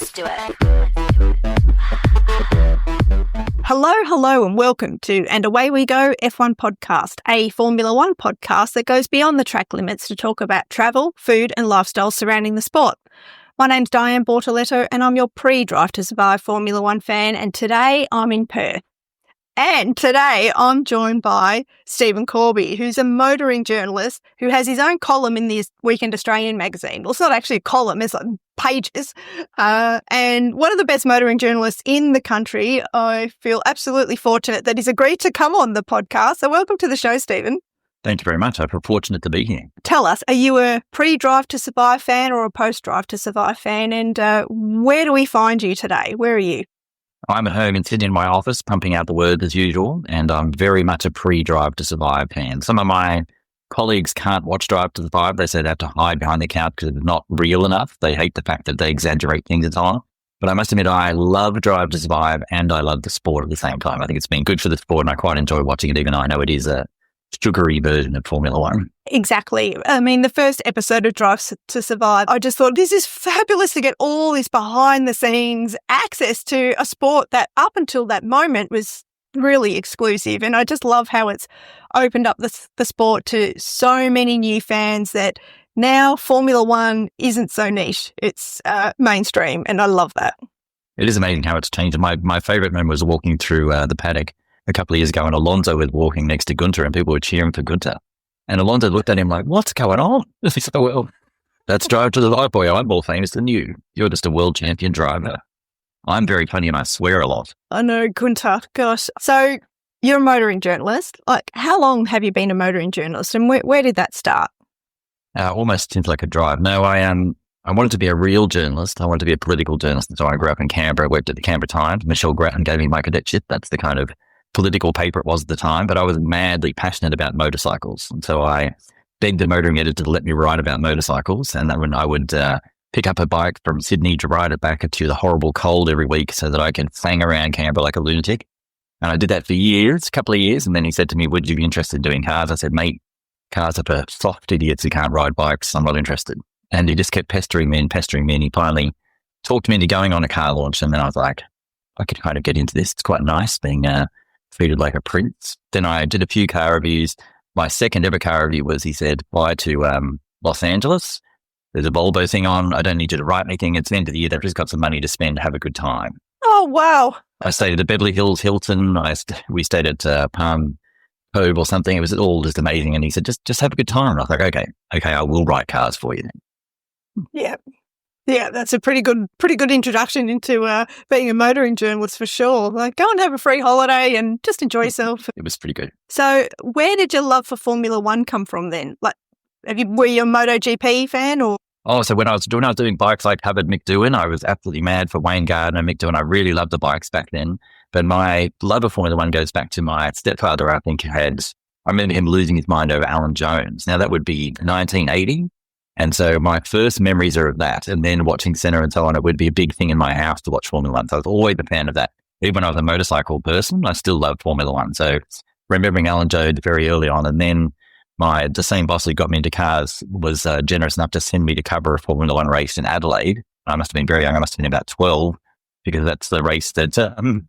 Let's do it. Hello, and welcome to And Away We Go F1 podcast, a Formula One podcast that goes beyond the track limits to talk about travel, food, and lifestyle surrounding the sport. My name's Diane Bortoletto, and I'm your pre-Drive to Survive Formula One fan, and today I'm in Perth. And today I'm joined by Stephen Corby, who's a motoring journalist who has his own column in the Weekend Australian magazine. Well, it's not actually a column, it's like pages. And one of the best motoring journalists in the country. I feel absolutely fortunate that he's agreed to come on the podcast. So welcome to the show, Stephen. Thank you very much. I'm fortunate to be here. Tell us, are you a pre-Drive to Survive fan or a post-Drive to Survive fan? And where do we find you today? Where are you? I'm at home and sitting in my office, pumping out the word as usual, and I'm very much a pre-Drive to Survive fan. Some of my colleagues can't watch Drive to Survive. They say they have to hide behind the couch because it's not real enough. They hate the fact that they exaggerate things and so on. But I must admit, I love Drive to Survive and I love the sport at the same time. I think it's been good for the sport and I quite enjoy watching it, even though I know it is a sugary version of Formula One. Exactly. I mean, the first episode of Drive to Survive, I just thought this is fabulous to get all this behind the scenes access to a sport that up until that moment was really exclusive. And I just love how it's opened up the sport to so many new fans that now Formula One isn't so niche. It's mainstream. And I love that. It is amazing how it's changed. My favourite moment was walking through the paddock a couple of years ago, and Alonso was walking next to Gunter and people were cheering for Gunter. And Alonso looked at him like, what's going on? He said, well, that's Drive to the Survive, boy. I'm more famous than you. You're just a world champion driver. I'm very funny and I swear a lot. I know, Gunter. Gosh. So you're a motoring journalist. Like, how long have you been a motoring journalist and where did that start? Almost since I could drive. No, I wanted to be a real journalist. I wanted to be a political journalist. And so I grew up in Canberra, worked at the Canberra Times. Michelle Grattan gave me my cadetship. That's the kind of political paper it was at the time, but I was madly passionate about motorcycles. And so I begged the motoring editor to let me write about motorcycles. And that when I would pick up a bike from Sydney to ride it back to the horrible cold every week so that I could fang around Canberra like a lunatic. And I did that for years, a couple of years. And then he said to me, would you be interested in doing cars? I said, mate, cars are for soft idiots who can't ride bikes. I'm not interested. And he just kept pestering me. And he finally talked me into going on a car launch. And then I was like, I could kind of get into this. It's quite nice being treated like a prince. Then I did a few car reviews. My second ever car review was, he said, fly to Los Angeles. There's a Volvo thing on. I don't need you to write anything. It's the end of the year. They've just got some money to spend. Have a good time. Oh, wow. I stayed at the Beverly Hills Hilton. We stayed at Palm Cove or something. It was all just amazing. And he said, just have a good time. And I was like, okay, I will write cars for you then. Yeah. Yeah, that's a pretty good introduction into being a motoring journalist for sure. Like, go and have a free holiday and just enjoy yourself. It was pretty good. So, where did your love for Formula One come from then? Like, were you a MotoGP fan or? Oh, so when I was doing bikes, I covered Mick Doohan. I was absolutely mad for Wayne Gardner and Mick Doohan. I really loved the bikes back then. But my love of Formula One goes back to my stepfather. I remember him losing his mind over Alan Jones. Now that would be 1980. And so my first memories are of that. And then watching Senna and so on, it would be a big thing in my house to watch Formula One. So I was always a fan of that. Even when I was a motorcycle person, I still loved Formula One. So remembering Alan Jones very early on. And then the same boss who got me into cars was generous enough to send me to cover a Formula One race in Adelaide. I must have been very young. I must have been about 12 because that's the race that, I think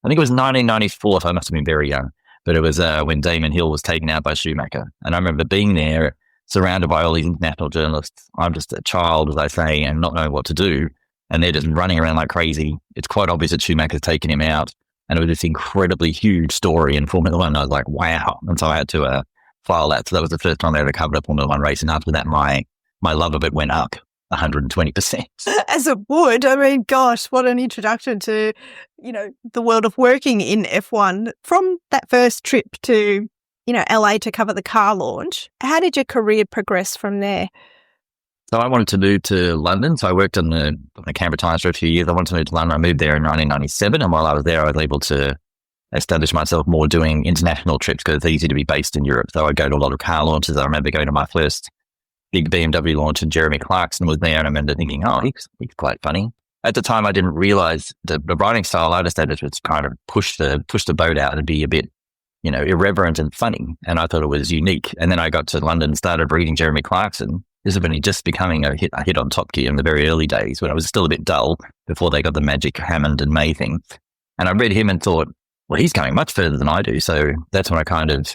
it was 1994. So I must have been very young. But it was when Damon Hill was taken out by Schumacher. And I remember being there, surrounded by all these international journalists. I'm just a child, as I say, and not knowing what to do. And they're just running around like crazy. It's quite obvious that Schumacher's taken him out. And it was this incredibly huge story in Formula One. I was like, wow. And so I had to file that. So that was the first time I ever covered a Formula One race. And after that, my love of it went up 120%. As it would. I mean, gosh, what an introduction to, the world of working in F1. From that first trip to LA to cover the car launch. How did your career progress from there? So I wanted to move to London. So I worked on the Canberra Times for a few years. I wanted to move to London. I moved there in 1997. And while I was there, I was able to establish myself more doing international trips because it's easy to be based in Europe. So I go to a lot of car launches. I remember going to my first big BMW launch and Jeremy Clarkson was there. And I remember thinking, oh, he's quite funny. At the time, I didn't realize the writing style I decided was kind of push the boat out and be a bit irreverent and funny. And I thought it was unique. And then I got to London and started reading Jeremy Clarkson. This is when he just becoming a hit on Top Gear in the very early days when I was still a bit dull before they got the magic Hammond and May thing. And I read him and thought, well, he's going much further than I do. So that's when I kind of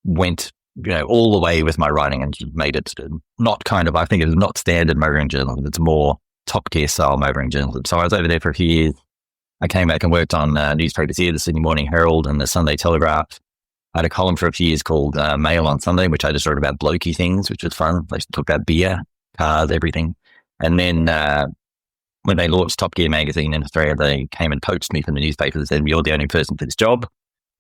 went, all the way with my writing and made it not I think it was not standard motoring journalism. It's more Top Gear style motoring journalism. So I was over there for a few years. I came back and worked on newspapers here, the Sydney Morning Herald and the Sunday Telegraph. I had a column for a few years called Mail on Sunday, which I just wrote about blokey things, which was fun. I talked about beer, cars, everything. And then when they launched Top Gear magazine in Australia, they came and poached me from the newspaper and said, you're the only person for this job.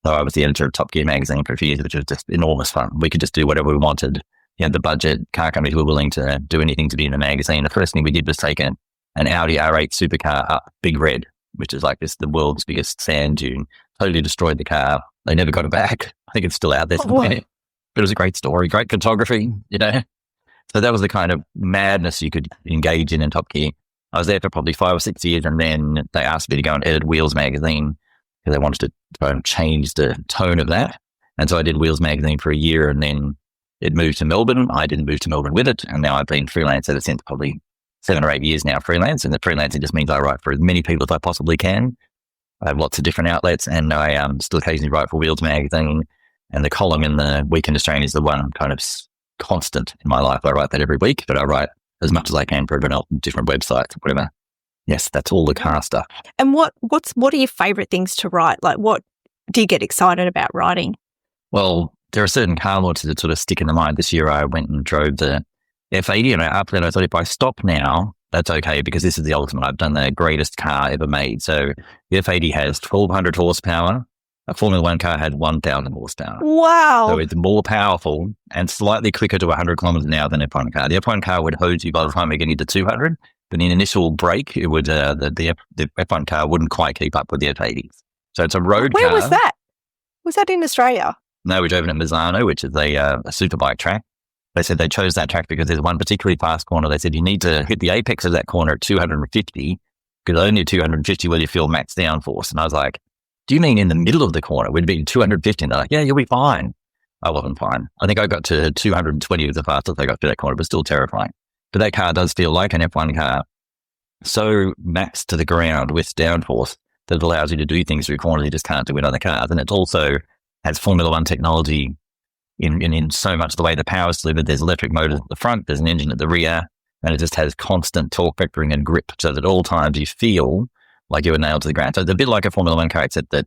So I was the editor of Top Gear magazine for a few years, which was just enormous fun. We could just do whatever we wanted. The budget, car companies were willing to do anything to be in the magazine. The first thing we did was take an Audi R8 supercar up Big Red, which is like the world's biggest sand dune. Totally destroyed the car. They never got it back. I think it's still out there somewhere. But it was a great story, great photography, So that was the kind of madness you could engage in Top Gear. I was there for probably 5 or 6 years, and then they asked me to go and edit Wheels magazine because they wanted to try and change the tone of that. And so I did Wheels magazine for a year, and then it moved to Melbourne. I didn't move to Melbourne with it, and now I've been freelance ever since, probably 7 or 8 years now freelance. And the freelancing just means I write for as many people as I possibly can. I have lots of different outlets, and I still occasionally write for Wheels magazine, and the column in the Weekend Australian is the one kind of constant in my life. I write that every week, but I write as much as I can for everyone else, different websites, whatever. Yes, that's all the car stuff. And what are your favourite things to write? Like, what do you get excited about writing? Well, there are certain car launches that sort of stick in the mind. This year I went and drove the F80, and after that I thought, if I stop now, that's okay, because this is the ultimate. I've done the greatest car ever made. So the F80 has 1,200 horsepower. A Formula One car had 1,000 horsepower. Wow. So it's more powerful and slightly quicker to 100 kilometers an hour than an F1 car. The F1 car would hose you by the time you're getting to 200, but in initial brake, it would the F1 car wouldn't quite keep up with the F80s. So it's a road car. Where was that? Was that in Australia? No, we drove it at Misano, which is a superbike track. They said they chose that track because there's one particularly fast corner. They said you need to hit the apex of that corner at 250, because only at 250 will you feel max downforce. And I was like, do you mean in the middle of the corner? We'd be 250. And they're like, yeah, you'll be fine. I wasn't fine. I think I got to 220 was the fastest I got to that corner, but still terrifying. But that car does feel like an F1 car, so maxed to the ground with downforce that it allows you to do things through corners you just can't do with other cars. And it also has Formula One technology in so much the way the power is delivered. There's electric motors at the front, there's an engine at the rear, and it just has constant torque vectoring and grip, so that at all times you feel like you were nailed to the ground. So it's a bit like a Formula One car, except that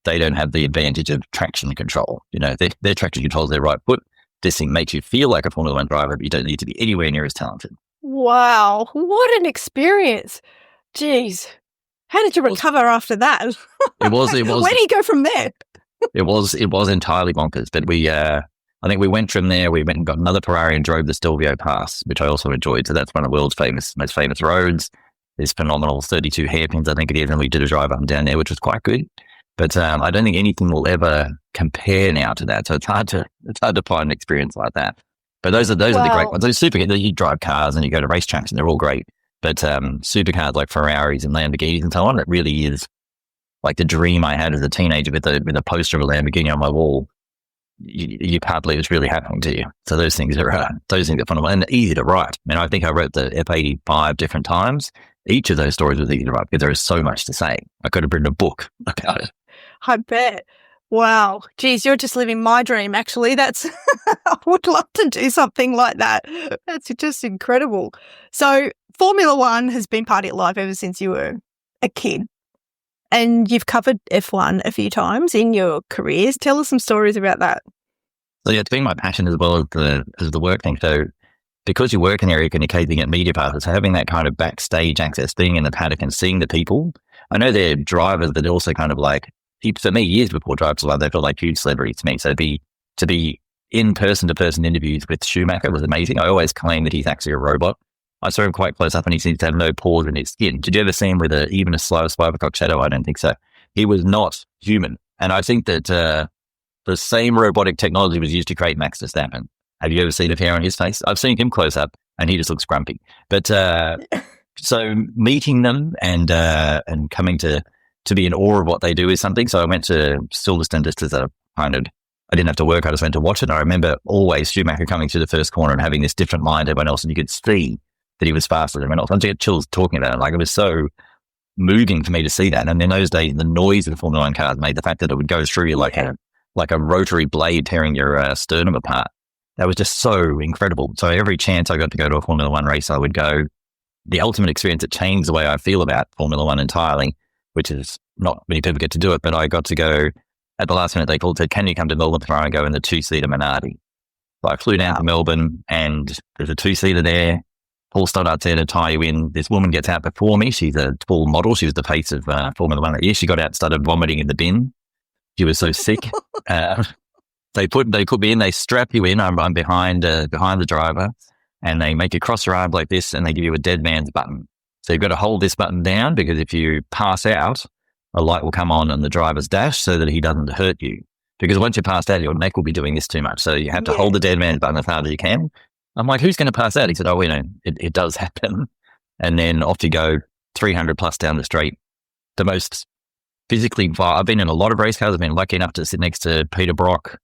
they don't have the advantage of traction control. Their traction control is their right foot. This thing makes you feel like a Formula One driver, but you don't need to be anywhere near as talented. Wow, what an experience. Jeez. How did you recover after that? It was. Where do you go from there? It was entirely bonkers. But I think we went from there, we went and got another Ferrari and drove the Stelvio Pass, which I also enjoyed. So that's one of the world's most famous roads. There's phenomenal 32 hairpins, I think it is, and we did a drive up and down there, which was quite good. But I don't think anything will ever compare now to that. So it's hard to find an experience like that. But those are the great ones. Those you drive cars and you go to racetracks and they're all great. But supercars like Ferraris and Lamborghinis and so on, it really is like the dream I had as a teenager with a poster of a Lamborghini on my wall. You can't believe it's really happening to you. So those things are phenomenal and easy to write. I mean, I think I wrote the F85 different times. Each of those stories was easy to write because there is so much to say. I could have written a book about it. I bet. Wow. Geez, you're just living my dream, actually. That's I would love to do something like that. That's just incredible. So Formula One has been part of your life ever since you were a kid. And you've covered F1 a few times in your careers. Tell us some stories about that. So yeah, it's been my passion as well as the work thing. So because you work in the area, you can get media passes. So having that kind of backstage access, being in the paddock and seeing the people. I know they're drivers, but they're also kind of like, for me, years before drivers, they felt like huge celebrities to me. So to be in person-to-person interviews with Schumacher was amazing. I always claim that he's actually a robot. I saw him quite close up and he seems to have no pores in his skin. Did you ever see him with even a slow Spivak shadow? I don't think so. He was not human. And I think that the same robotic technology was used to create Max Verstappen. Have you ever seen a hair on his face? I've seen him close up and he just looks grumpy. But so meeting them and coming to be in awe of what they do is something. So I went to Silverstone just as a kind of I didn't have to work. I just went to watch it. And I remember always Schumacher coming through the first corner and having this different line to everyone else. And you could see that he was faster than everyone else. I just get chills talking about it. Like, it was so moving for me to see that. And in those days, the noise of the Formula One cars made the fact that it would go through you like a rotary blade tearing your sternum apart. That was just so incredible. So every chance I got to go to a Formula One race, I would go. The ultimate experience that changed the way I feel about Formula One entirely, which is not many people get to do it, but I got to go at the last minute. They said, can you come to Melbourne tomorrow and go in the 2-seater Minardi? So I flew down to Melbourne and there's a 2-seater there. Paul Stoddart's there to tie you in. This woman gets out before me. She's a tall model. She was the face of Formula One that year. She got out and started vomiting in the bin. She was so sick. They put me in, they strap you in. I'm behind the driver, and they make you cross your arm like this, and they give you a dead man's button. So you've got to hold this button down, because if you pass out, a light will come on the driver's dash so that he doesn't hurt you. Because once you pass out, your neck will be doing this too much. So you have to hold the dead man's button as hard as you can. I'm like, who's going to pass out? He said, it does happen. And then off you go, 300 plus down the straight. The most physically far. I've been in a lot of race cars. I've been lucky enough to sit next to Peter Brock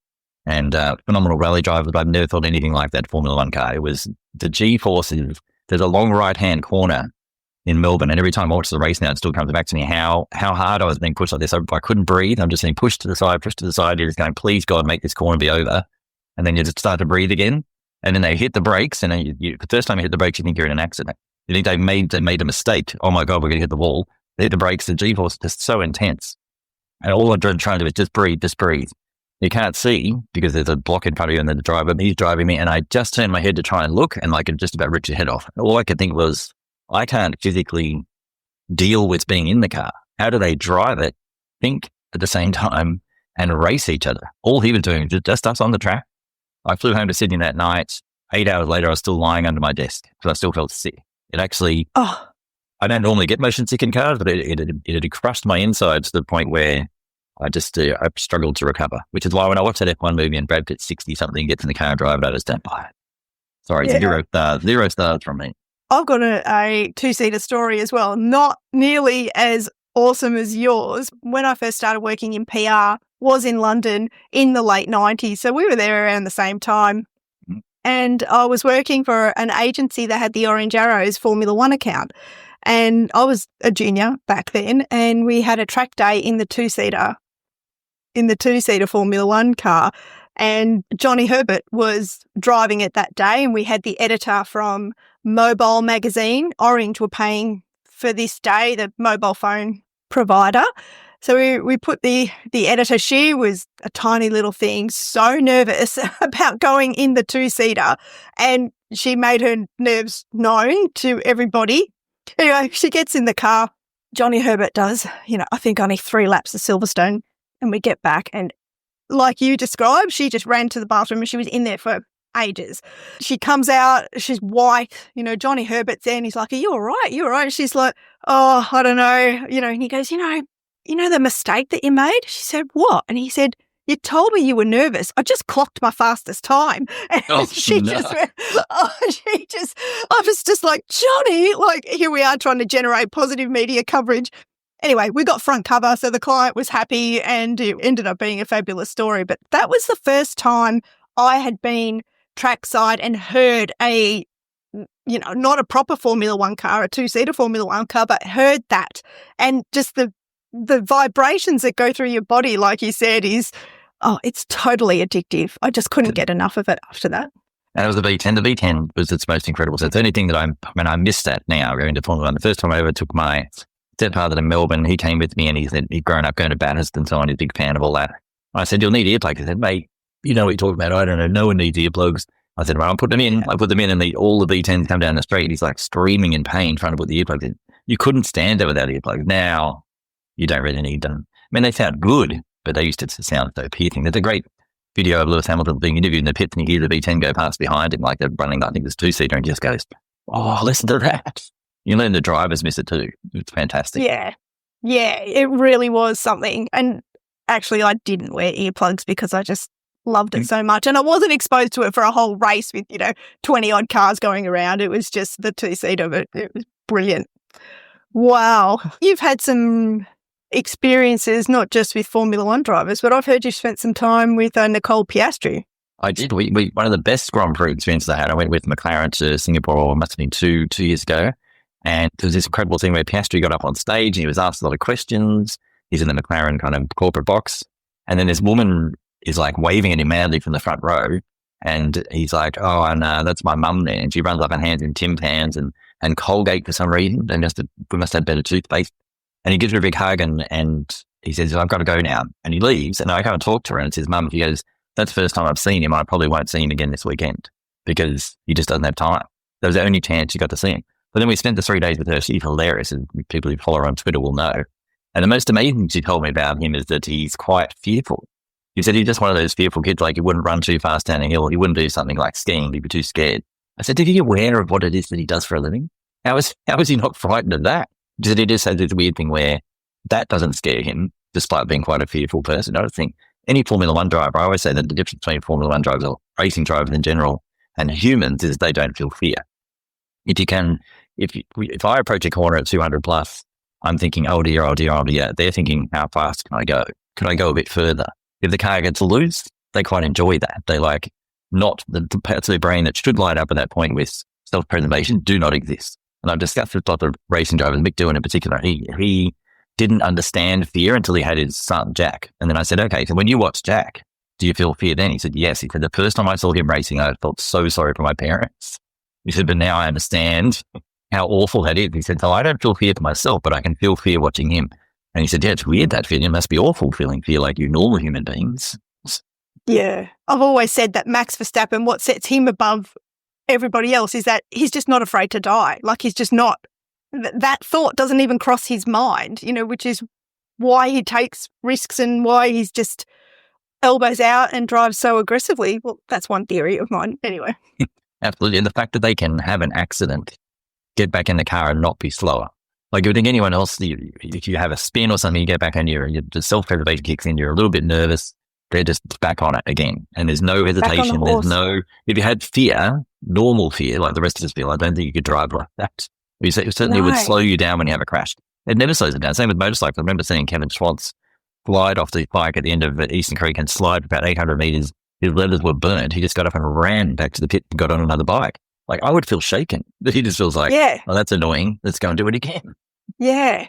and phenomenal rally drivers, but I've never felt anything like that Formula One car. It was the G-forces. There's a long right-hand corner in Melbourne, and every time I watch the race now, it still comes back to me how hard I was being pushed like this. I couldn't breathe. I'm just being pushed to the side. You're just going, please, God, make this corner be over. And then you just start to breathe again. And then they hit the brakes, and the first time you hit the brakes, you think you're in an accident. You think they made a mistake. Oh my God, we're going to hit the wall. They hit the brakes. The G-force is just so intense. And all I'm trying to do is just breathe. You can't see because there's a block in front of you, and then the driver, he's driving me, and I just turned my head to try and look, and I could just about rip your head off. All I could think was, I can't physically deal with being in the car. How do they drive it, think at the same time, and race each other? All he was doing was just us on the track. I flew home to Sydney that night. 8 hours later, I was still lying under my desk because I still felt sick. It actually, I don't normally get motion sick in cars, but it had crushed my insides to the point where I struggled to recover, which is why when I watch that F1 movie and Brad Pitt 60-something gets in the car and drive it, I just don't buy it. Sorry, zero stars from me. I've got a 2-seater story as well, not nearly as awesome as yours. When I first started working in PR, was in London in the late 90s. So we were there around the same time. And I was working for an agency that had the Orange Arrows Formula One account. And I was a junior back then, and we had a track day in the 2-seater Formula One car. And Johnny Herbert was driving it that day, and we had the editor from Mobile Magazine. Orange were paying for this day, the mobile phone provider. So we put the editor. She was a tiny little thing, so nervous about going in the 2-seater, and she made her nerves known to everybody. Anyway, she gets in the car. Johnny Herbert does, I think only 3 laps of Silverstone, and we get back, and like you described, she just ran to the bathroom and she was in there for ages. She comes out, she's white, Johnny Herbert's there, and he's like, are you all right? You all right? She's like, oh, I don't know, and he goes, you know the mistake that you made? She said, what? And he said, you told me you were nervous. I just clocked my fastest time. And I was just like, Johnny, like, here we are trying to generate positive media coverage. Anyway, we got front cover, so the client was happy, and it ended up being a fabulous story. But that was the first time I had been trackside and heard not a proper Formula One car, a 2-seater Formula One car, but heard that. And just the vibrations that go through your body, like you said, it's totally addictive. I just couldn't get enough of it after that. And it was the V10. The V10 was its most incredible. So it's the only thing that I miss that now going to Formula One. The first time I ever took my stepfather to Melbourne, he came with me, and he said he'd grown up going to Bathurst and so on. He's a big fan of all that. I said, you'll need earplugs. He said, mate, you know what you're talking about. I don't know. No one needs earplugs. I said, well, I'll put them in. I put them in, and all the V10s come down the street. He's like screaming in pain trying to put the earplugs in. You couldn't stand there without earplugs. Now, you don't really need them. I mean, they sound good, but they used to sound so piercing. There's a great video of Lewis Hamilton being interviewed in the pit, and you hear the V10 go past behind him, like they're running, I think it's 2-seater, and just goes, oh, listen to that. You learn the drivers miss it too. It's fantastic. Yeah, it really was something. And actually, I didn't wear earplugs because I just loved it so much. And I wasn't exposed to it for a whole race with, 20-odd cars going around. It was just the 2-seater, but it was brilliant. Wow. You've had some experiences, not just with Formula One drivers, but I've heard you spent some time with Nicole Piastri. I did. We one of the best Grand Prix experiences I had. I went with McLaren to Singapore, must have been two years ago. And there was this incredible thing where Piastri got up on stage and he was asked a lot of questions. He's in the McLaren kind of corporate box. And then this woman is like waving at him madly from the front row. And he's like, oh, and that's my mum there. And she runs up and hands him Tim Tams and Colgate for some reason. And we must have better toothpaste. And he gives her a big hug and he says, I've got to go now. And he leaves. And I come and talk to her and it's his mum. She goes, that's the first time I've seen him. I probably won't see him again this weekend because he just doesn't have time. That was the only chance you got to see him. But then we spent the 3 days with her. She's hilarious. And people who follow her on Twitter will know. And the most amazing thing she told me about him is that he's quite fearful. He said he's just one of those fearful kids, like he wouldn't run too fast down a hill. He wouldn't do something like skiing. He'd be too scared. I said, did he aware of what it is that he does for a living? How is he not frightened of that? He said he just has this weird thing where that doesn't scare him, despite being quite a fearful person. I don't think any Formula One driver, I always say that the difference between Formula One drivers or racing drivers in general and humans is they don't feel fear. If I approach a corner at 200 plus, I'm thinking, oh dear. They're thinking, how fast can I go? Could I go a bit further? If the car gets loose, they quite enjoy that. They like not the parts of their brain that should light up at that point with self-preservation do not exist. And I've discussed with lots of racing drivers, Mick Doohan in particular. He didn't understand fear until he had his son, Jack. And then I said, okay, so when you watch Jack, do you feel fear then? He said, yes. He said, the first time I saw him racing, I felt so sorry for my parents. He said, but now I understand how awful that is. He said, so I don't feel fear for myself, but I can feel fear watching him. And he said, yeah, it's weird, that feeling. It must be awful feeling fear like you normal human beings. Yeah. I've always said that Max Verstappen, what sets him above everybody else is that he's just not afraid to die. Like he's just not, that thought doesn't even cross his mind, which is why he takes risks and why he's just elbows out and drives so aggressively. Well, that's one theory of mine anyway. Absolutely. And the fact that they can have an accident, get back in the car and not be slower. Like you think anyone else, if you have a spin or something, you get back on the self-preservation kicks in, you're a little bit nervous, they're just back on it again. And there's no hesitation. If you had fear, normal fear, like the rest of us feel, I don't think you could drive like that. It certainly would slow you down when you have a crash. It never slows it down. Same with motorcycles. I remember seeing Kevin Schwantz glide off the bike at the end of Eastern Creek and slide for about 800 meters. His leathers were burnt. He just got up and ran back to the pit and got on another bike. Like I would feel shaken. But he just feels like, oh, that's annoying. Let's go and do it again. Yeah.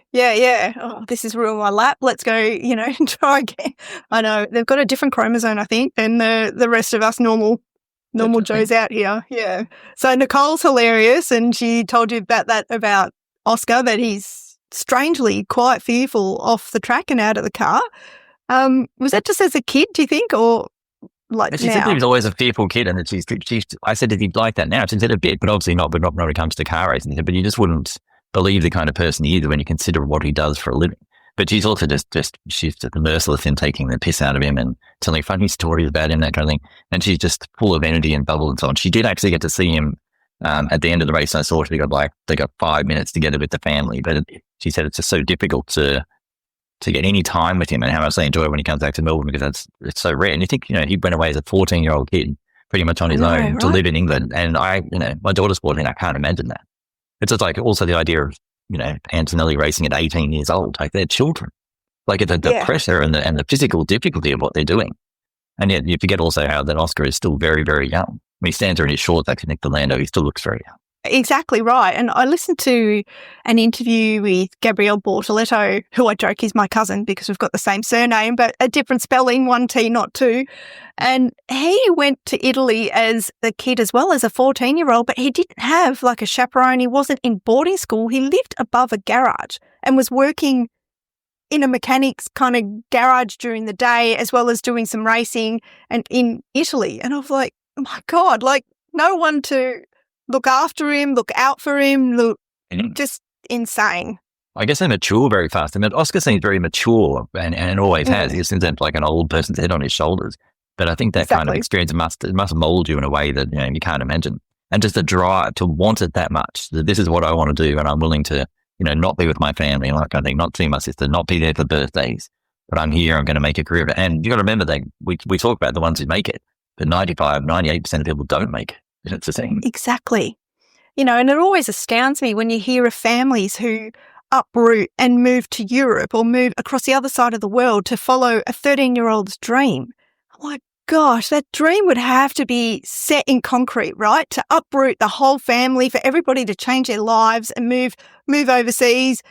Oh, this is ruined my lap. Let's go, try again. I know. They've got a different chromosome, I think, than the rest of us normal Joes out here. Yeah. So Nicole's hilarious and she told you about Oscar, that he's strangely quite fearful off the track and out of the car. Was that just as a kid, do you think, or like she said he was always a fearful kid, and that I said, did he like that now? She said a bit, but obviously not when it comes to car racing. But you just wouldn't believe the kind of person he is when you consider what he does for a living. But she's also she's just merciless in taking the piss out of him and telling funny stories about him, that kind of thing. And she's just full of energy and bubble and so on. She did actually get to see him at the end of the race. I saw they got 5 minutes together with the family, but she said it's just so difficult to get any time with him, and how much they enjoy it when he comes back to Melbourne, because it's so rare. And you think, he went away as a 14-year-old kid pretty much on his own to live in England. And my daughter's 14, I can't imagine that. It's just like also the idea of, Antonelli racing at 18 years old, like they're children. Like the pressure and the physical difficulty of what they're doing. And yet you forget also how that Oscar is still very, very young. When he stands there in his shorts like Nick Delando, he still looks very young. Exactly right. And I listened to an interview with Gabriele Bortoletto, who I joke is my cousin because we've got the same surname, but a different spelling, 1 T, not 2. And he went to Italy as a kid as well, as a 14-year-old, but he didn't have like a chaperone. He wasn't in boarding school. He lived above a garage and was working in a mechanic's kind of garage during the day, as well as doing some racing and in Italy. And I was like, oh my God, like no one to look after him, look out for him, just insane. I guess they mature very fast. I mean, Oscar seems very mature and always has. He seems like an old person's head on his shoulders. But I think that kind of experience must mold you in a way that you can't imagine. And just the drive to want it that much, that this is what I want to do, and I'm willing to, not be with my family, like I think, not see my sister, not be there for birthdays, but I'm here, I'm going to make a career of it. And you got to remember that we talk about the ones who make it, but 98% of people don't make it. It's the thing. Exactly. And it always astounds me when you hear of families who uproot and move to Europe or move across the other side of the world to follow a 13-year-old's dream. I'm like, gosh, that dream would have to be set in concrete, right? To uproot the whole family, for everybody to change their lives and move overseas.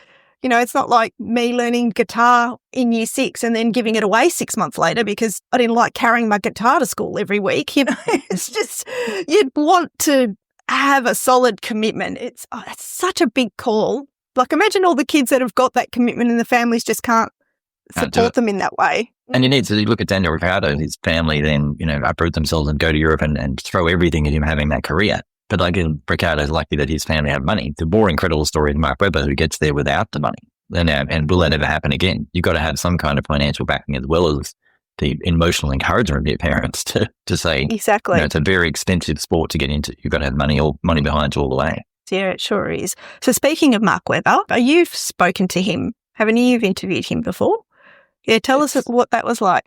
You know, it's not like me learning guitar in year 6 and then giving it away 6 months later because I didn't like carrying my guitar to school every week. You know, it's just, you'd want to have a solid commitment. It's such a big call. Like, imagine all the kids that have got that commitment and the families just can't support them in that way. And you need to look at Daniel Ricciardo, his family then, you know, uproot themselves and go to Europe and throw everything at him having that career. But like Ricciardo's lucky that his family have money. The more incredible story is Mark Webber, who gets there without the money. And will that ever happen again? You've got to have some kind of financial backing as well as the emotional encouragement of your parents to say, exactly. You know, it's a very expensive sport to get into. You've got to have money behind you all the way. Yeah, it sure is. So speaking of Mark Webber, you've spoken to him, haven't you? You've interviewed him before. Yeah, tell us what that was like.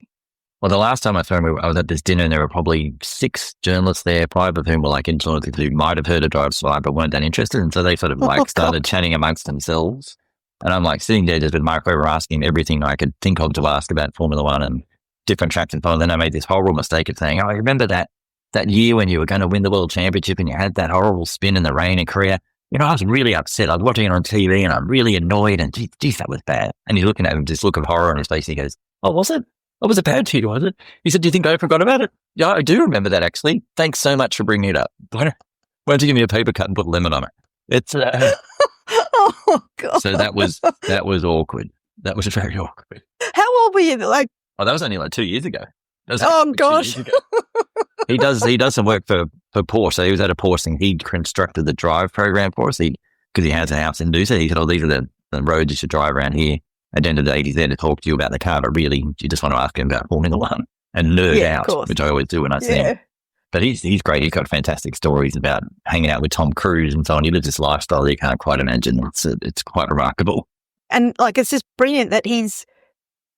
Well, the last time I saw him, I was at this dinner and there were probably 6 journalists there, 5 of whom were like influencers who might have heard of Drive to Survive but weren't that interested. And so they sort of started chatting amongst themselves. And I'm like sitting there just with Mark Webber asking him everything I could think of to ask about Formula One and different tracks and so on. Then I made this horrible mistake of saying, I remember that year when you were going to win the world championship and you had that horrible spin in the rain in Korea. You know, I was really upset. I was watching it on TV and I'm really annoyed and geez, that was bad. And he's looking at him, this look of horror on his face. And he goes, oh, was it? What was it bad to you, was it? He said, do you think I forgot about it? Yeah, I do remember that actually. Thanks so much for bringing it up. Why don't you give me a paper cut and put a lemon on it? It's oh God. So that was awkward. That was very awkward. How old were you? Like, that was only like 2 years ago. Oh gosh. He does some work for Porsche. So he was at a Porsche thing. He constructed the drive program for us. Because he has a house in Noosa. He said, oh, these are the roads you should drive around here. At the end of the day, he's there to talk to you about the car, but really, you just want to ask him about Formula One and nerd out, which I always do when I see him. But he's great. He's got fantastic stories about hanging out with Tom Cruise and so on. He lives this lifestyle that you can't quite imagine. It's quite remarkable. And like, it's just brilliant that he's,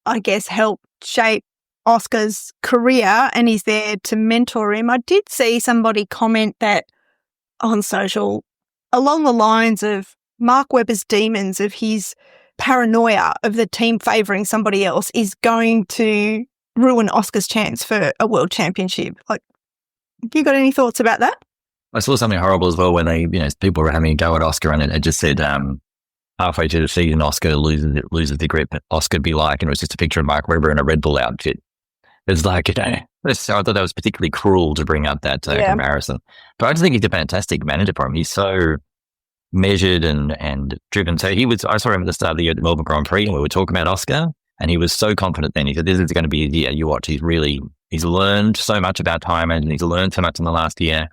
I guess, helped shape Oscar's career and he's there to mentor him. I did see somebody comment that on social along the lines of Mark Webber's demons, of his paranoia of the team favouring somebody else, is going to ruin Oscar's chance for a world championship. Like, you got any thoughts about that? I saw something horrible as well when people were having a go at Oscar and it just said halfway through the season, Oscar loses the grip. Oscar be like, and it was just a picture of Mark Webber in a Red Bull outfit. It's like, so I thought that was particularly cruel to bring up that comparison. But I just think he's a fantastic manager for him. He's so measured and driven. So I saw him at the start of the year at the Melbourne Grand Prix and we were talking about Oscar and he was so confident then. He said, this is going to be the year you watch. He's learned so much about time and he's learned so much in the last year.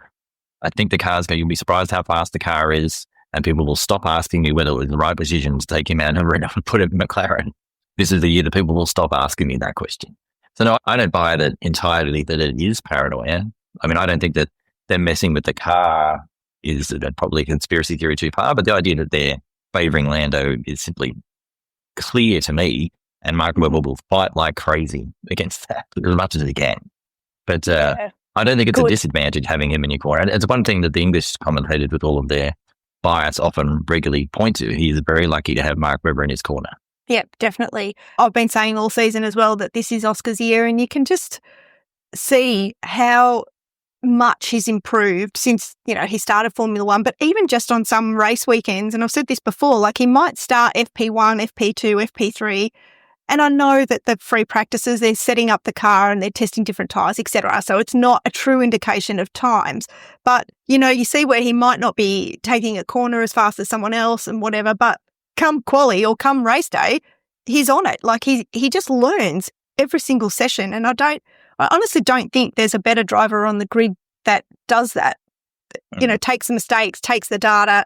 I think you'll be surprised how fast the car is and people will stop asking me whether it was the right decision to take him out and put him in McLaren. This is the year that people will stop asking me that question. So no, I don't buy it entirely that it is paranoia. I mean, I don't think that them messing with the car is probably a conspiracy theory too far, but the idea that they're favouring Lando is simply clear to me, and Mark Webber will fight like crazy against that as much as he can. But I don't think it's a disadvantage having him in your corner. And it's one thing that the English commentators, with all of their bias, often regularly point to. He's very lucky to have Mark Webber in his corner. Yep, definitely. I've been saying all season as well that this is Oscar's year, and you can just see how much he's improved since, he started Formula One, but even just on some race weekends, and I've said this before, like he might start FP1, FP2, FP3, and I know that the free practices, they're setting up the car and they're testing different tyres, etc. So it's not a true indication of times, but, you see where he might not be taking a corner as fast as someone else and whatever, but come quali or come race day, he's on it. Like he just learns every single session. And I honestly don't think there's a better driver on the grid that does that, takes the mistakes, takes the data,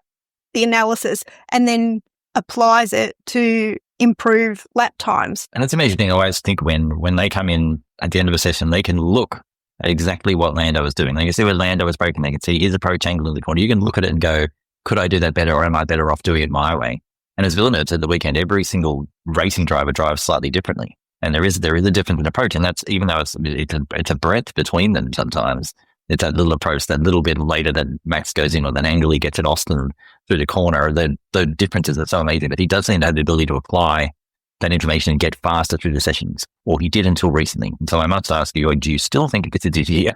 the analysis, and then applies it to improve lap times. And it's amazing. I always think when they come in at the end of a session, they can look at exactly what Lando was doing. They can see where Lando was braking. They can see his approach angle in the corner. You can look at it and go, could I do that better, or am I better off doing it my way? And as Villeneuve said the weekend, every single racing driver drives slightly differently. And there is a difference in approach. And that's, even though it's a breadth between them sometimes, It's that little approach, that little bit later that Max goes in, or that angle he gets at Austin through the corner. The differences are so amazing. But he does seem to have the ability to apply that information and get faster through the sessions, or he did until recently. And so I must ask you, do you still think it's his year?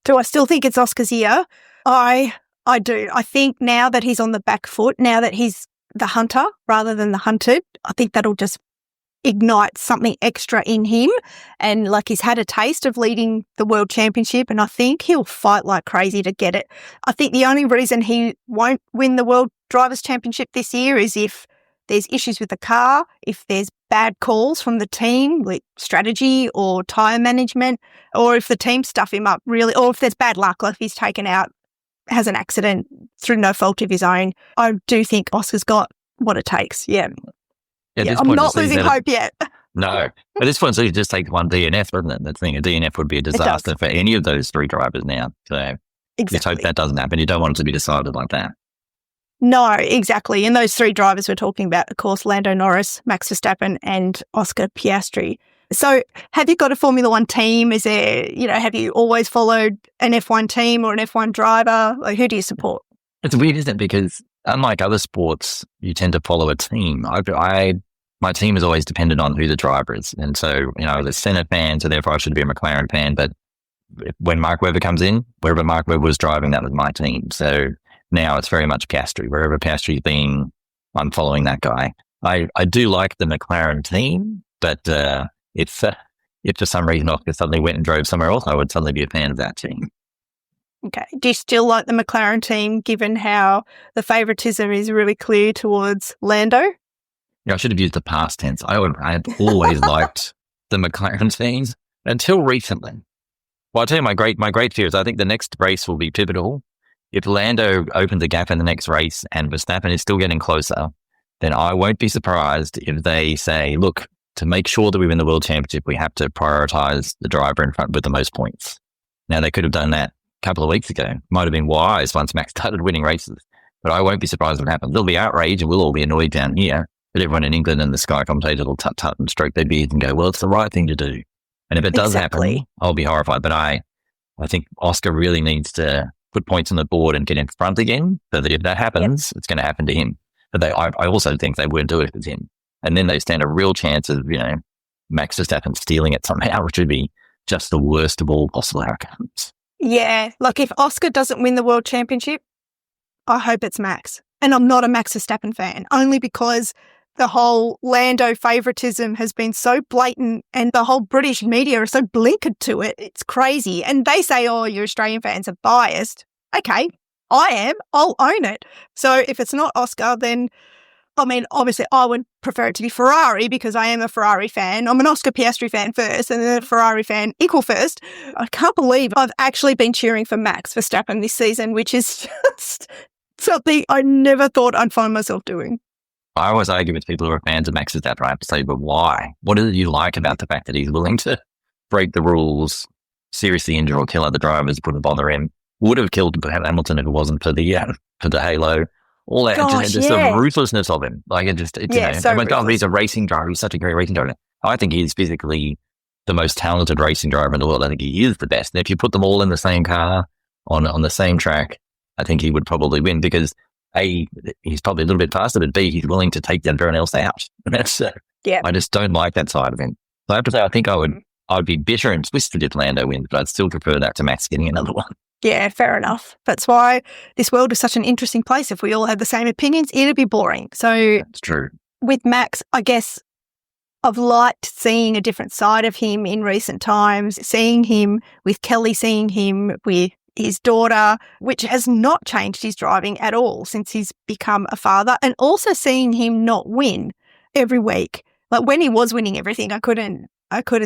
Do I still think it's Oscar's year? I do. I think now that he's on the back foot, now that he's the hunter rather than the hunted, I think that'll just ignite something extra in him. And like, he's had a taste of leading the World Championship, and I think he'll fight like crazy to get it. I think the only reason he won't win the World Drivers' Championship this year is if there's issues with the car, if there's bad calls from the team, like strategy or tyre management, or if the team stuff him up really, or if there's bad luck, like if he's taken out, has an accident through no fault of his own. I do think Oscar's got what it takes. Yeah, I'm not losing hope yet. No. At this point, so you just take one DNF, doesn't it? That's the thing. A DNF would be a disaster for any of those three drivers now. So Let's hope that doesn't happen. You don't want it to be decided like that. No, exactly. And those three drivers we're talking about, of course, Lando Norris, Max Verstappen, and Oscar Piastri. So have you got a Formula One team? Is there, have you always followed an F1 team or an F1 driver? Like, who do you support? It's weird, isn't it? Because unlike other sports, you tend to follow a team. My team is always dependent on who the driver is. And so, I was a Senna fan, so therefore I should be a McLaren fan. But when Mark Webber comes in, wherever Mark Webber was driving, that was my team. So now it's very much Piastri. Wherever Piastri's been, I'm following that guy. I do like the McLaren team, but if for some reason Oscar suddenly went and drove somewhere else, I would suddenly be a fan of that team. Okay. Do you still like the McLaren team, given how the favouritism is really clear towards Lando? I should have used the past tense. I had always liked the McLaren teams until recently. Well, I'll tell you my great fear is I think the next race will be pivotal. If Lando opens a gap in the next race and Verstappen is still getting closer, then I won't be surprised if they say, look, to make sure that we win the World Championship, we have to prioritise the driver in front with the most points. Now, they could have done that a couple of weeks ago. Might have been wise once Max started winning races. But I won't be surprised what happens. There'll be outrage and we'll all be annoyed down here. But everyone in England and the Sky commentators will tut-tut and stroke their beards and go, well, it's the right thing to do. And if it does happen, I'll be horrified. But I think Oscar really needs to put points on the board and get in front again, so that if that happens, it's going to happen to him. But I also think they wouldn't do it if it's him. And then they stand a real chance of, Max Verstappen stealing it somehow, which would be just the worst of all possible outcomes. Yeah, like if Oscar doesn't win the World Championship, I hope it's Max. And I'm not a Max Verstappen fan, only because the whole Lando favouritism has been so blatant and the whole British media are so blinkered to it. It's crazy. And they say, oh, your Australian fans are biased. Okay, I am. I'll own it. So if it's not Oscar, then, obviously I would prefer it to be Ferrari because I am a Ferrari fan. I'm an Oscar Piastri fan first and then a Ferrari fan equal first. I can't believe I've actually been cheering for Max Verstappen this season, which is just something I never thought I'd find myself doing. I always argue with people who are fans of Max Verstappen. I have to say, but why? What is it you like about the fact that he's willing to break the rules, seriously injure or kill other drivers, wouldn't bother him? Would have killed Hamilton if it wasn't for the halo. All that, the ruthlessness of him. Like he's a racing driver. He's such a great racing driver. I think he's physically the most talented racing driver in the world. I think he is the best. And if you put them all in the same car on the same track, I think he would probably win because A, he's probably a little bit faster, but B, he's willing to take everyone else out. And that's I just don't like that side of him. So I have to say, I think I'd be bitter and twisted if Lando wins, but I'd still prefer that to Max getting another one. Yeah, fair enough. That's why this world is such an interesting place. If we all had the same opinions, it'd be boring. So that's true. With Max, I guess I've liked seeing a different side of him in recent times, seeing him with Kelly, seeing him with his daughter, which has not changed his driving at all since he's become a father, and also seeing him not win every week. Like when he was winning everything, I couldn't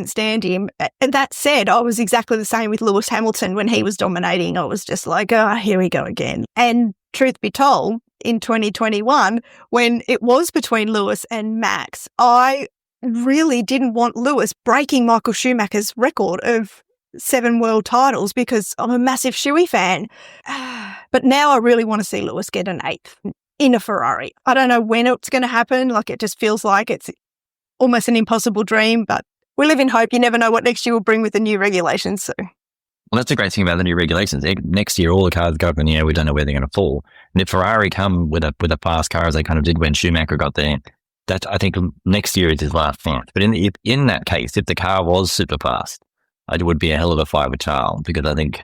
stand him. And that said, I was exactly the same with Lewis Hamilton when he was dominating. I was just like, oh, here we go again. And truth be told, in 2021, when it was between Lewis and Max, I really didn't want Lewis breaking Michael Schumacher's record of 7 world titles because I'm a massive Shuey fan. But now I really want to see Lewis get an 8th in a Ferrari. I don't know when it's going to happen. Like it just feels like it's almost an impossible dream, but we live in hope. You never know what next year will bring with the new regulations. So Well, that's the great thing about the new regulations. Next year, all the cars go up in the air. We don't know where they're going to fall. And if Ferrari come with a fast car, as they kind of did when Schumacher got there, that I think next year is his last chance. But in that case, if the car was super fast, it would be a hell of a fight with Charles, because I think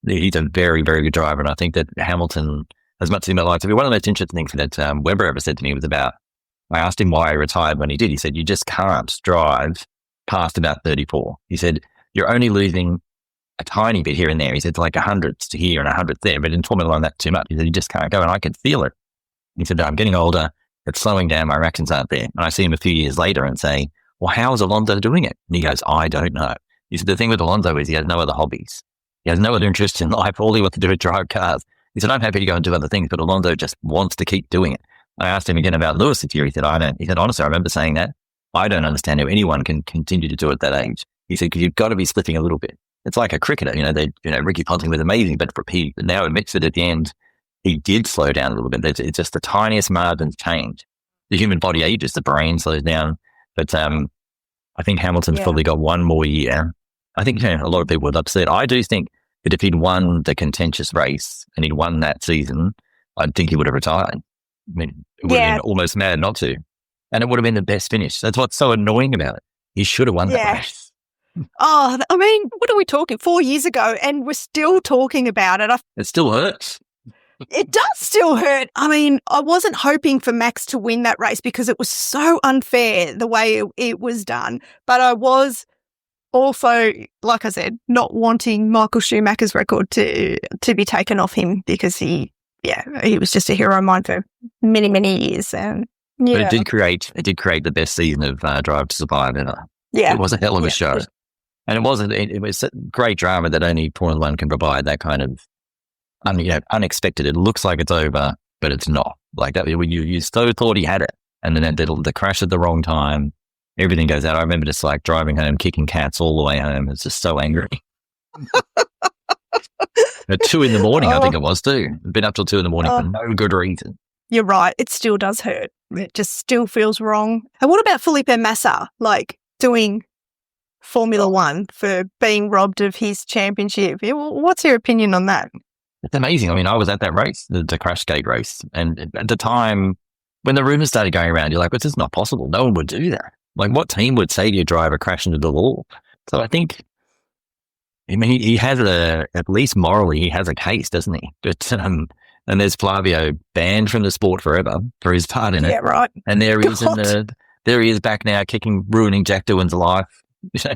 he's a very, very good driver. And I think that Hamilton, as much as he might like to be, one of the most interesting things that Webber ever said to me was about, I asked him why he retired when he did. He said, you just can't drive past about 34. He said, you're only losing a tiny bit here and there. He said, like 100s to here and 100s there, but in Formula One, that's too much. He said, you just can't go, and I can feel it. He said, I'm getting older, it's slowing down, my reactions aren't there. And I see him a few years later and say, well, how is Alonso doing it? And he goes, I don't know. He said, the thing with Alonso is he has no other hobbies. He has no other interests in life. All he wants to do is drive cars. He said, I'm happy to go and do other things, but Alonso just wants to keep doing it. I asked him again about Lewis this year. He said, I don't. He said, honestly, I remember saying that. I don't understand how anyone can continue to do it at that age. He said, because you've got to be slipping a little bit. It's like a cricketer, Ricky Ponting was amazing, but he now admits that at the end, he did slow down a little bit. It's just the tiniest margins change. The human body ages, the brain slows down. But I think Hamilton's probably got one more year. I think a lot of people would upset. I do think that if he'd won the contentious race and he'd won that season, I think he would have retired. I mean, it would have been almost mad not to. And it would have been the best finish. That's what's so annoying about it. He should have won that race. Oh, I mean, what are we talking? 4 years ago, and we're still talking about it. It still hurts. It does still hurt. I mean, I wasn't hoping for Max to win that race because it was so unfair the way it was done. But I was also, like I said, not wanting Michael Schumacher's record to be taken off him, because he was just a hero of mine for many, many years. And But it did create the best season of Drive to Survive ever. Yeah, it was a hell of a show. And it was great drama that only Formula One can provide, that kind of unexpected. It looks like it's over, but it's not. Like that, you so thought he had it, and then the crash at the wrong time, everything goes out. I remember just like driving home, kicking cats all the way home. It's just so angry. At 2 a.m, I think it was too. I'd been up till 2 a.m. for no good reason. You're right. It still does hurt. It just still feels wrong. And what about Felipe Massa, like doing Formula One for being robbed of his championship? What's your opinion on that? It's amazing. I mean, I was at that race, the Crashgate race. And at the time, when the rumors started going around, you're like, well, this is not possible. No one would do that. Like, what team would say to your driver, crash into the wall? So I think, he has at least morally, he has a case, doesn't he? But, and there's Flavio banned from the sport forever for his part in it. Yeah, right. And there he is back now, ruining Jack Doohan's life,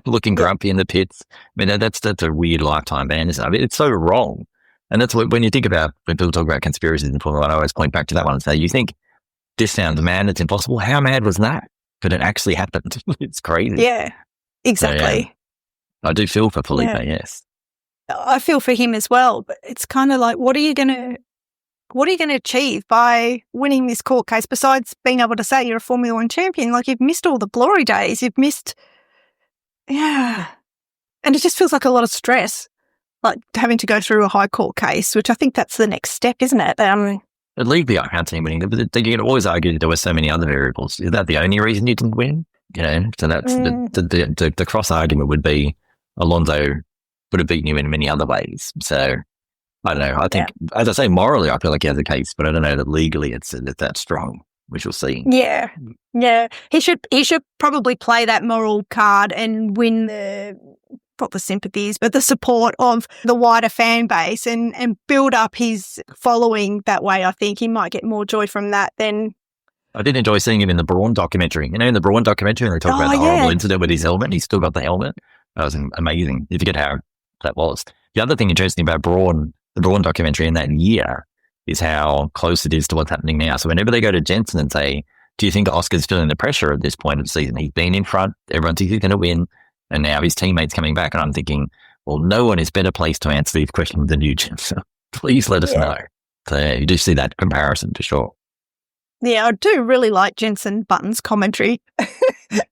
looking grumpy in the pits. I mean, that's a weird lifetime ban, isn't it? I mean, it's so wrong. And that's when you think about, when people talk about conspiracies in Formula One, I always point back to that one and say, you think this sounds mad, it's impossible. How mad was that? But it actually happened. It's crazy. Yeah, exactly. So, I do feel for Felipe, yes. I feel for him as well, but it's kind of like, what are you going to achieve by winning this court case besides being able to say you're a Formula One champion? Like, you've missed all the glory days. You've missed, and it just feels like a lot of stress, like having to go through a high court case, which I think that's the next step, isn't it? At least the I team winning, but you can always argue that there were so many other variables. Is that the only reason you didn't win? So that's the cross argument would be Alonso would have beaten you in many other ways. So I don't know. I think, as I say, morally, I feel like he has a case, but I don't know that legally it's that strong. We shall see. Yeah. He should probably play that moral card and win not the sympathies, but the support of the wider fan base and build up his following that way. I think he might get more joy from that than... I did enjoy seeing him in the Brawn documentary. In the Brawn documentary, they talk about the horrible incident with his helmet. He's still got the helmet. That was amazing. You forget how that was. The other thing interesting about the Brawn documentary in that year is how close it is to what's happening now. So whenever they go to Jensen and say, do you think Oscar's feeling the pressure at this point of the season? He's been in front. Everyone thinks he's going to win. And now his teammate's coming back. And I'm thinking, well, no one is better placed to answer these questions than you, Jensen. Please let us know. So you do see that comparison for sure. Yeah, I do really like Jensen Button's commentary,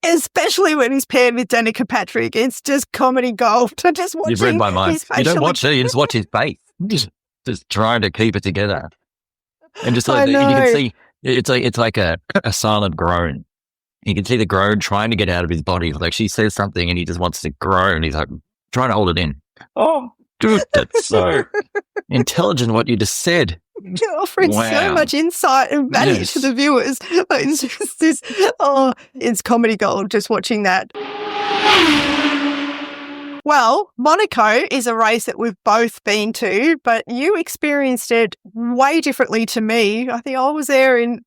especially when he's paired with Danica Patrick. It's just comedy gold. I just watch. You've read my mind. You don't watch it. You just watch his face. Just trying to keep it together, and just like you can see, it's like a silent groan. You can see the groan trying to get out of his body. Like she says something, and he just wants to groan. He's like trying to hold it in. Oh, dude, that's so intelligent what you just said. You're offering so Wow. much insight and value Yes. to the viewers. It's just this, it's comedy gold just watching that. Well, Monaco is a race that we've both been to, but you experienced it way differently to me. I think I was there in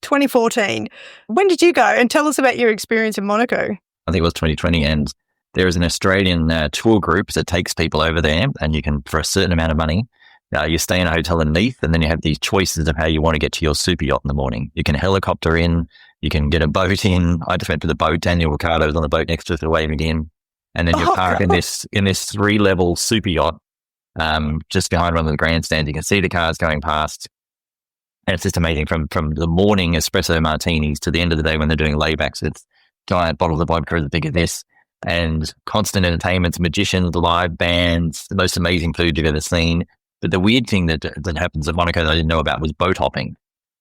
2014. When did you go? And tell us about your experience in Monaco. I think it was 2020, and there is an Australian tour group that takes people over there, and you can, for a certain amount of money, you stay in a hotel in Neath, and then you have these choices of how you want to get to your super yacht in the morning. You can helicopter in, you can get a boat in. I just went to the boat. Daniel Ricciardo was on the boat next to us waving in. And then you park in this 3-level super yacht just behind one of the grandstands. You can see the cars going past. And it's just amazing from the morning espresso martinis to the end of the day when they're doing laybacks. It's giant bottles of vodka as big as this, and constant entertainments, magicians, live bands, the most amazing food you've ever seen. But the weird thing that happens at Monaco that I didn't know about was boat hopping.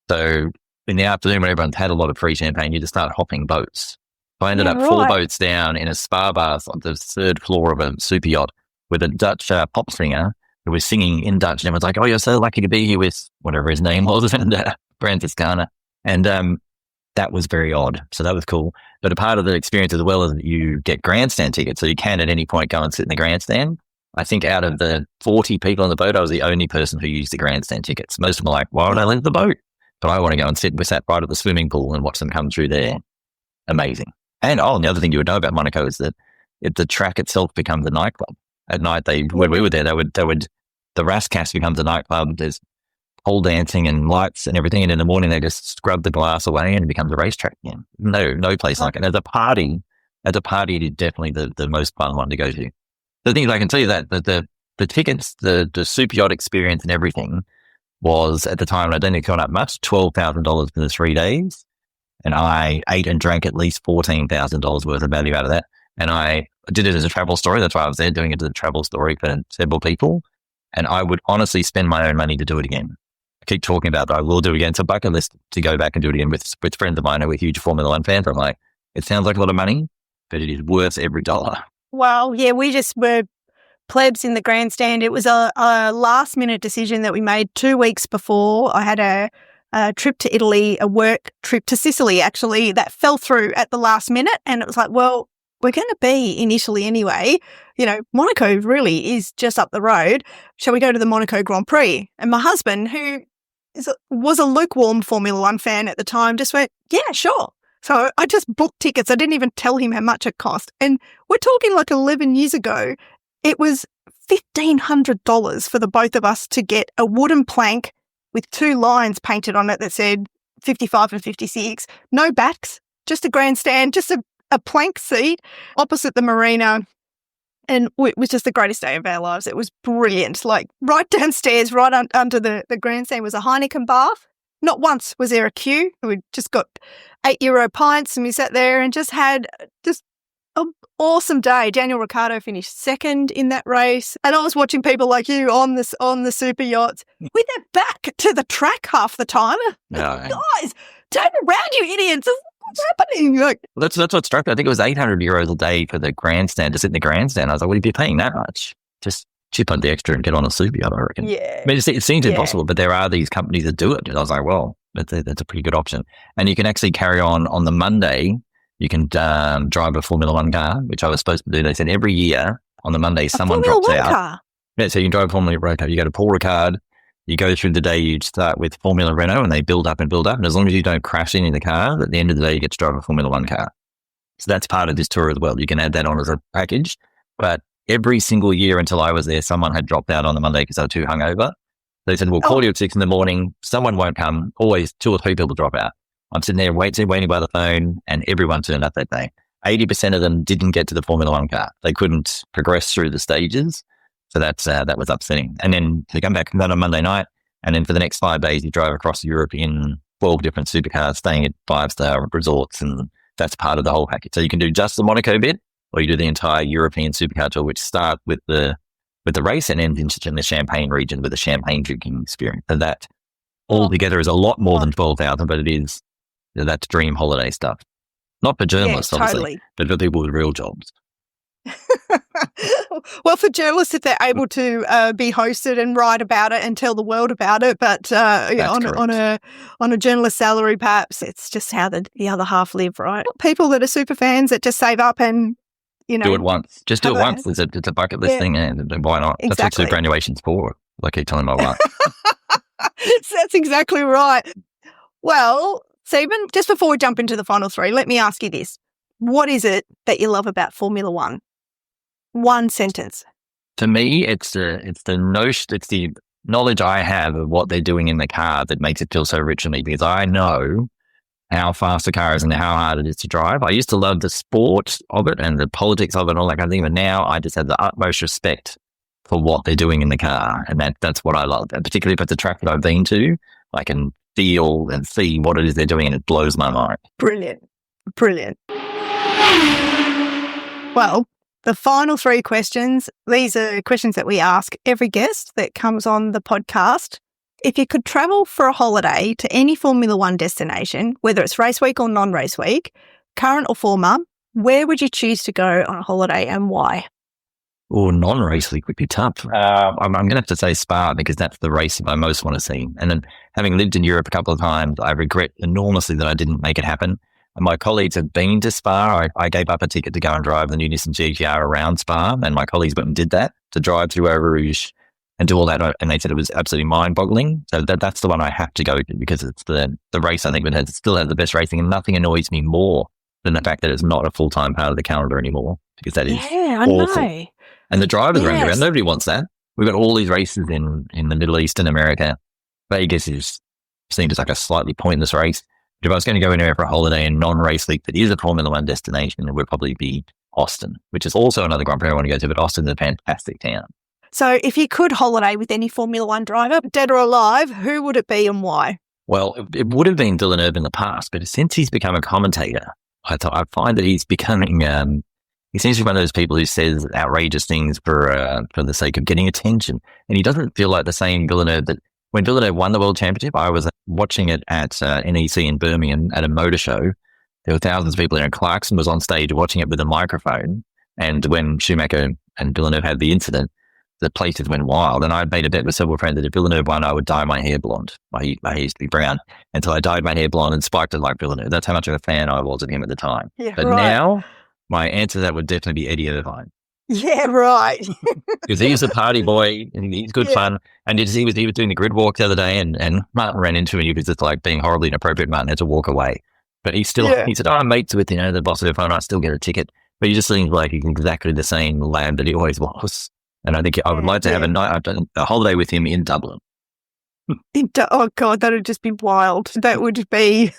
So in the afternoon when everyone's had a lot of free champagne, you just start hopping boats. So I ended up 4 boats down in a spa bath on the 3rd floor of a super yacht with a Dutch pop singer who was singing in Dutch. And everyone's like, oh, you're so lucky to be here with whatever his name was, and Franciscana. And that was very odd. So that was cool. But a part of the experience as well is that you get grandstand tickets. So you can at any point go and sit in the grandstand. I think out of the 40 people on the boat, I was the only person who used the grandstand tickets. Most of them are like, why would I leave the boat? But I want to go and sit. We sat right at the swimming pool and watch them come through there. Amazing. And the other thing you would know about Monaco is that the track itself becomes a nightclub. At night, when we were there, the Rascasse becomes a nightclub. There's pole dancing and lights and everything. And in the morning, they just scrub the glass away and it becomes a racetrack again. No place like it. As a party, it is definitely the most fun one to go to. The thing is, I can tell you that the tickets, the super yacht experience and everything was at the time, and I don't think it got up much, $12,000 for the 3 days. And I ate and drank at least $14,000 worth of value out of that. And I did it as a travel story. That's why I was there doing it as a travel story for several people. And I would honestly spend my own money to do it again. I keep talking about that. I will do it again. It's a bucket list to go back and do it again with friends of mine who are huge Formula One fans. I'm like, it sounds like a lot of money, but it is worth every dollar. Well, yeah, we just were plebs in the grandstand. It was a last minute decision that we made 2 weeks before. I had a trip to Italy, a work trip to Sicily, actually, that fell through at the last minute. And it was like, well, we're going to be in Italy anyway. Monaco really is just up the road. Shall we go to the Monaco Grand Prix? And my husband, who was a lukewarm Formula One fan at the time, just went, yeah, sure. So I just booked tickets. I didn't even tell him how much it cost. And we're talking like 11 years ago. It was $1,500 for the both of us to get a wooden plank with 2 lines painted on it that said 55 and 56, no backs, just a grandstand, just a plank seat opposite the marina. And it was just the greatest day of our lives. It was brilliant. Like right downstairs, right under the grandstand was a Heineken bath. Not once was there a queue. We just got €8 pints and we sat there and just had an awesome day. Daniel Ricciardo finished 2nd in that race. And I was watching people like you on the super yachts with their back to the track half the time. No. Guys, turn around, you idiots. What's happening? Like, Well, that's what struck me. I think it was €800 a day for the grandstand, to sit in the grandstand. I was like, well, if you're paying that much, just chip on the extra and get on a super yacht, I reckon. yeah. I mean, it seems impossible, but there are these companies that do it. And I was like, well, that's a pretty good option. And you can actually carry on the Monday. You can drive a Formula One car, which I was supposed to do. They said every year on the Monday, someone drops out. Car. Yeah, so you can drive a Formula One car. You go to Paul Ricard. You go through the day, you start with Formula Renault and they build up and build up. And as long as you don't crash in the car, at the end of the day, you get to drive a Formula One car. So that's part of this tour as well. You can add that on as a package. But every single year until I was there, someone had dropped out on the Monday because they were too hungover. They said, we'll call you at 6 a.m. Someone won't come. Always 2 or 3 people drop out. I'm sitting there waiting by the phone and everyone turned up that day. 80% of them didn't get to the Formula One car. They couldn't progress through the stages. So that was upsetting. And then to come back on a Monday night, and then for the next 5 days, you drive across Europe in 12 different supercars, staying at 5-star resorts, and that's part of the whole package. So you can do just the Monaco bit, or you do the entire European supercar tour, which starts with the race and ends in the Champagne region with a champagne drinking experience. And that altogether is a lot more than 12,000, but it is that's dream holiday stuff. Not for journalists, obviously, but for people with real jobs. Well, for journalists, if they're able to be hosted and write about it and tell the world about it, but on a journalist salary, perhaps it's just how the other half live, right? People that are super fans that just save up and do it once. Just do it once. It's a bucket list thing, and why not? Exactly. That's what superannuation's for. Like I keep telling my wife. That's exactly right. Well, Stephen, just before we jump into the final three, let me ask you this. What is it that you love about Formula One? One sentence. To me, it's the knowledge I have of what they're doing in the car that makes it feel so rich to me, because I know how fast the car is and how hard it is to drive. I used to love the sport of it and the politics of it and all that kind of thing, but now I just have the utmost respect for what they're doing in the car, and that's what I love. And particularly if it's a track that I've been to, I can feel and see what it is they're doing, and it blows my mind. Brilliant. Well, the final three questions, these are questions that we ask every guest that comes on the podcast. If you could travel for a holiday to any Formula One destination, whether it's race week or non-race week, current or former, where would you choose to go on a holiday and why? Oh, non-race week would be tough. I'm going to have to say Spa, because that's the race that I most want to see. And then, having lived in Europe a couple of times, I regret enormously that I didn't make it happen. And my colleagues have been to Spa. I gave up a ticket to go and drive the new Nissan GTR around Spa, and my colleagues went and did that, to drive through Eau Rouge and do all that. And they said it was absolutely mind-boggling. So that's the one I have to go to, because it's the race, I think, that still has the best racing, and nothing annoys me more than the fact that it's not a full-time part of the calendar anymore, because that is awful. Know. And the drivers running around, nobody wants that. We've got all these races in the Middle East and America. Vegas is seen as like a slightly pointless race. But if I was going to go anywhere for a holiday in non-race week that is a Formula One destination, it would probably be Austin, which is also another Grand Prix I want to go to, but Austin's a fantastic town. So if you could holiday with any Formula One driver, dead or alive, who would it be and why? Well, it would have been Villeneuve in the past, but since he's become a commentator, I find that he's becoming... he seems to be one of those people who says outrageous things for the sake of getting attention. And he doesn't feel like the same Villeneuve that when Villeneuve won the World Championship, I was watching it at NEC in Birmingham at a motor show. There were thousands of people there, and Clarkson was on stage watching it with a microphone. And when Schumacher and Villeneuve had the incident, the places went wild. And I'd made a bet with several friends that if Villeneuve won, I would dye my hair blonde. My hair used to be brown. And so I dyed my hair blonde and spiked it like Villeneuve. That's how much of a fan I was of him at the time. Yeah, but now... my answer to that would definitely be Eddie Irvine. Yeah, right. Because he's a party boy and he's good fun. And he was doing the grid walk the other day, and Martin ran into him. He was just like being horribly inappropriate. Martin had to walk away. But he said, I'm mates with, the boss of F1, I still get a ticket. But he just seems like he's exactly the same lad that he always was. And I think I would like to have a holiday with him in Dublin. Oh, God, that would just be wild. That would be...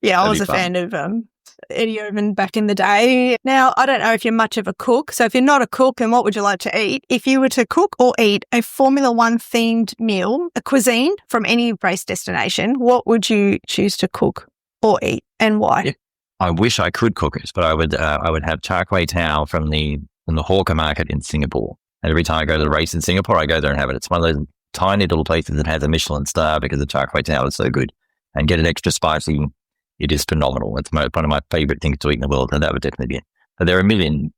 I was a fan of... Eddie Irvine back in the day. Now, I don't know if you're much of a cook. So if you're not a cook, then what would you like to eat? If you were to cook or eat a Formula One themed meal, a cuisine from any race destination, what would you choose to cook or eat and why? Yeah. I wish I could cook it, but I would have char kway teow from the hawker market in Singapore. And every time I go to the race in Singapore, I go there and have it. It's one of those tiny little places that has a Michelin star because the char kway teow is so good. And get it extra spicy. It is phenomenal. It's one of my favorite things to eat in the world, and that would definitely be it. But there are a million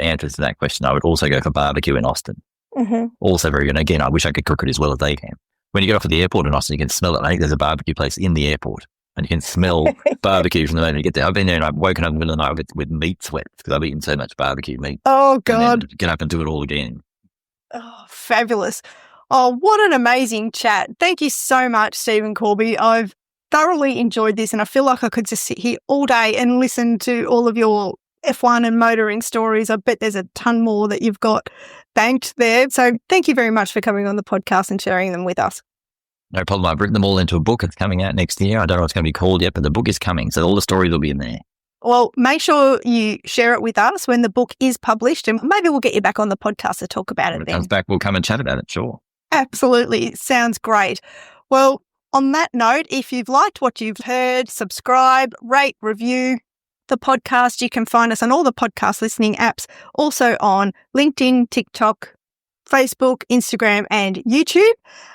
answers to that question. I would also go for barbecue in Austin. Mm-hmm. Also very good. Again, I wish I could cook it as well as they can. When you get off at the airport in Austin, you can smell it. I think there's a barbecue place in the airport, and you can smell barbecue from the moment you get there. I've been there and I've woken up in the middle of the night with meat sweats because I've eaten so much barbecue meat. Oh, God. Get up and do it all again. Oh, fabulous. Oh, what an amazing chat. Thank you so much, Stephen Corby. I've thoroughly enjoyed this, and I feel like I could just sit here all day and listen to all of your F1 and motoring stories. I bet there's a ton more that you've got banked there. So thank you very much for coming on the podcast and sharing them with us. No problem. I've written them all into a book. It's coming out next year. I don't know what it's going to be called yet, but the book is coming. So all the stories will be in there. Well, make sure you share it with us when the book is published, and maybe we'll get you back on the podcast to talk about it then. When it comes back, we'll come and chat about it, sure. Absolutely. Sounds great. Well, on that note, if you've liked what you've heard, subscribe, rate, review the podcast. You can find us on all the podcast listening apps, also on LinkedIn, TikTok, Facebook, Instagram, and YouTube.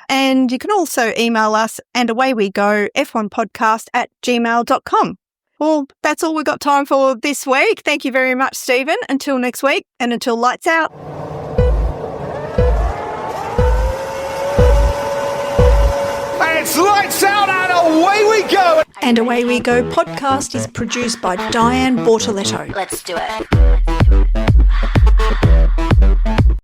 And you can also email us, and away we go, f1podcast@gmail.com. Well, that's all we've got time for this week. Thank you very much, Stephen. Until next week and until lights out. It's lights out and away we go. And Away We Go podcast is produced by Diane Bortoletto. Let's do it.